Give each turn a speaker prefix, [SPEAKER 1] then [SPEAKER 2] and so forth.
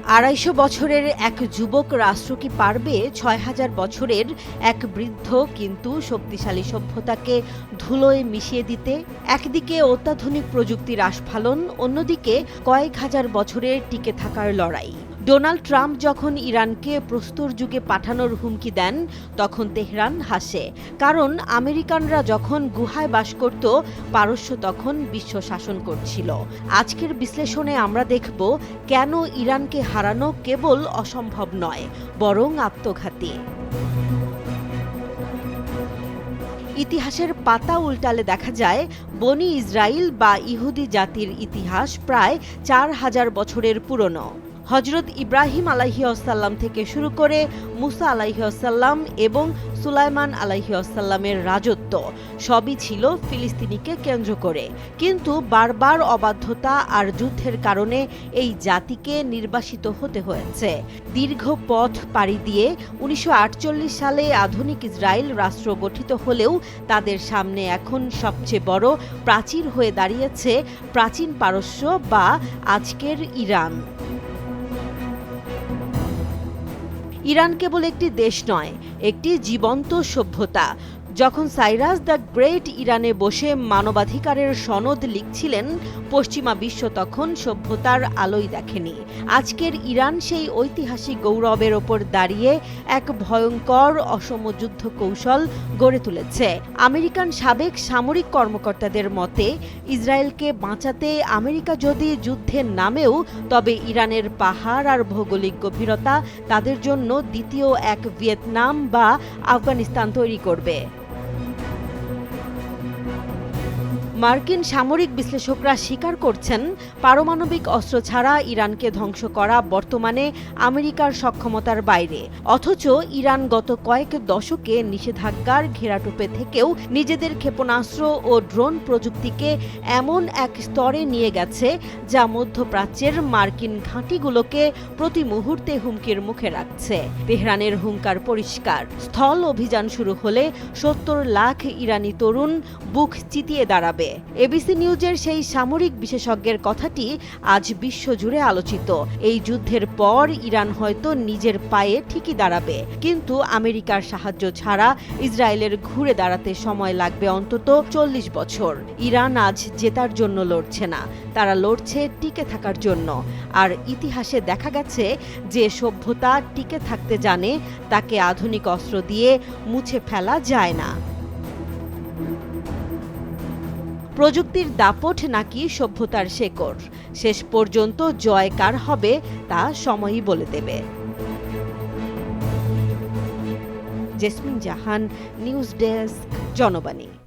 [SPEAKER 1] ২৫০ বছরের এক যুবক রাষ্ট্র কি পারবে ৬,০০০ বছরের এক বৃদ্ধ কিন্তু শক্তিশালী সভ্যতাকে ধুলোয় মিশিয়ে দিতে? একদিকে অত্যাধুনিক প্রযুক্তির আস্ফালন, অন্যদিকে কয়েক হাজার বছরের টিকে থাকার লড়াই। ডোনাল্ড ট্রাম্প যখন ইরানকে প্রস্তর যুগে পাঠানোর হুমকি দেন, তখন তেহরান হাসে। কারণ আমেরিকানরা যখন গুহায় বাস করত, পারস্য তখন বিশ্ব শাসন করছিল। আজকের বিশ্লেষণে আমরা দেখব কেন ইরানকে হারানো কেবল অসম্ভব নয়, বরং আত্মঘাতী। ইতিহাসের পাতা উল্টালে দেখা যায় বনি ইসরাইল বা ইহুদি জাতির ইতিহাস প্রায় ৪,০০০ বছরের পুরনো। হজরত ইব্রাহিম আলাইহিসসালাম থেকে শুরু করে মুসা আলাইহিসসালাম এবং সুলাইমান আলাইহিসসালামের রাজত্ব সবই ছিল ফিলিস্তিনিকে কেন্দ্র করে। কিন্তু বারবার অবাধ্যতা আর যুদ্ধের কারণে এই জাতিকে নির্বাসিত হতে হয়েছে। দীর্ঘ পথ পাড়ি দিয়ে ১৯৪৮ সালে আধুনিক ইসরায়েল রাষ্ট্র গঠিত হলেও তাদের সামনে এখন সবচেয়ে বড় প্রাচীর হয়ে দাঁড়িয়েছে প্রাচীন পারস্য বা আজকের ইরান। ইরান কেবল একটি দেশ নয়, একটি জীবন্ত সভ্যতা। যখন সাইরাস দ্য গ্রেট ইরানে বসে মানবাধিকারের সনদ লিখছিলেন, পশ্চিমা বিশ্ব তখন সভ্যতার আলোই দেখেনি। আজকের ইরান সেই ঐতিহাসিক গৌরবের ওপর দাঁড়িয়ে এক ভয়ঙ্কর অসম যুদ্ধ কৌশল গড়ে তুলেছে। আমেরিকান সাবেক সামরিক কর্মকর্তাদের মতে, ইসরায়েলকে বাঁচাতে আমেরিকা যদি যুদ্ধে নামেও, তবে ইরানের পাহাড় আর ভৌগোলিক গভীরতা তাদের জন্য দ্বিতীয় এক ভিয়েতনাম বা আফগানিস্তান তৈরি করবে। মার্কিন সামরিক বিশ্লেষকরা স্বীকার করছেন, পারমাণবিক অস্ত্র ছাড়া ইরানকে ধ্বংস করা বর্তমানে আমেরিকার সক্ষমতার বাইরে। অথচ ইরান গত কয়েক দশকে নিষেধাজ্ঞার ঘেরাটোপে থেকেও নিজেদের ক্ষেপণাস্ত্র ও ড্রোন প্রযুক্তিকে এমন এক স্তরে নিয়ে গেছে, যা মধ্যপ্রাচ্যের মার্কিন ঘাঁটিগুলোকে প্রতি মুহূর্তে হুমকির মুখে রাখছে। তেহরানের হুঙ্কার পরিষ্কার, স্থল অভিযান শুরু হলে ৭০ লাখ ইরানি তরুণ বুক চিতিয়ে দাঁড়াবে। এবিসি নিউজের সেই সামরিক বিশেষজ্ঞের কথাটি আজ বিশ্বজুড়ে আলোচিত। এই যুদ্ধের পর ইরান হয়তো নিজের পায়ে ঠিকই দাঁড়াবে, কিন্তু আমেরিকার সাহায্য ছাড়া ইসরায়েলের ঘুরে দাঁড়াতে সময় লাগবে অন্তত ৪০ বছর। ইরান আজ জেতার জন্য লড়ছে না, তারা লড়ছে টিকে থাকার জন্য। আর ইতিহাসে দেখা গেছে, যে সভ্যতা টিকে থাকতে জানে তাকে আধুনিক অস্ত্র দিয়ে মুছে ফেলা যায় না। প্রযুক্তির দাপট নাকি সভ্যতার শেকড়, শেষ পর্যন্ত জয় কার হবে তা সময়ই বলে দেবে। জেসমিন জাহান, নিউজ ডেস্ক, জনবাণী।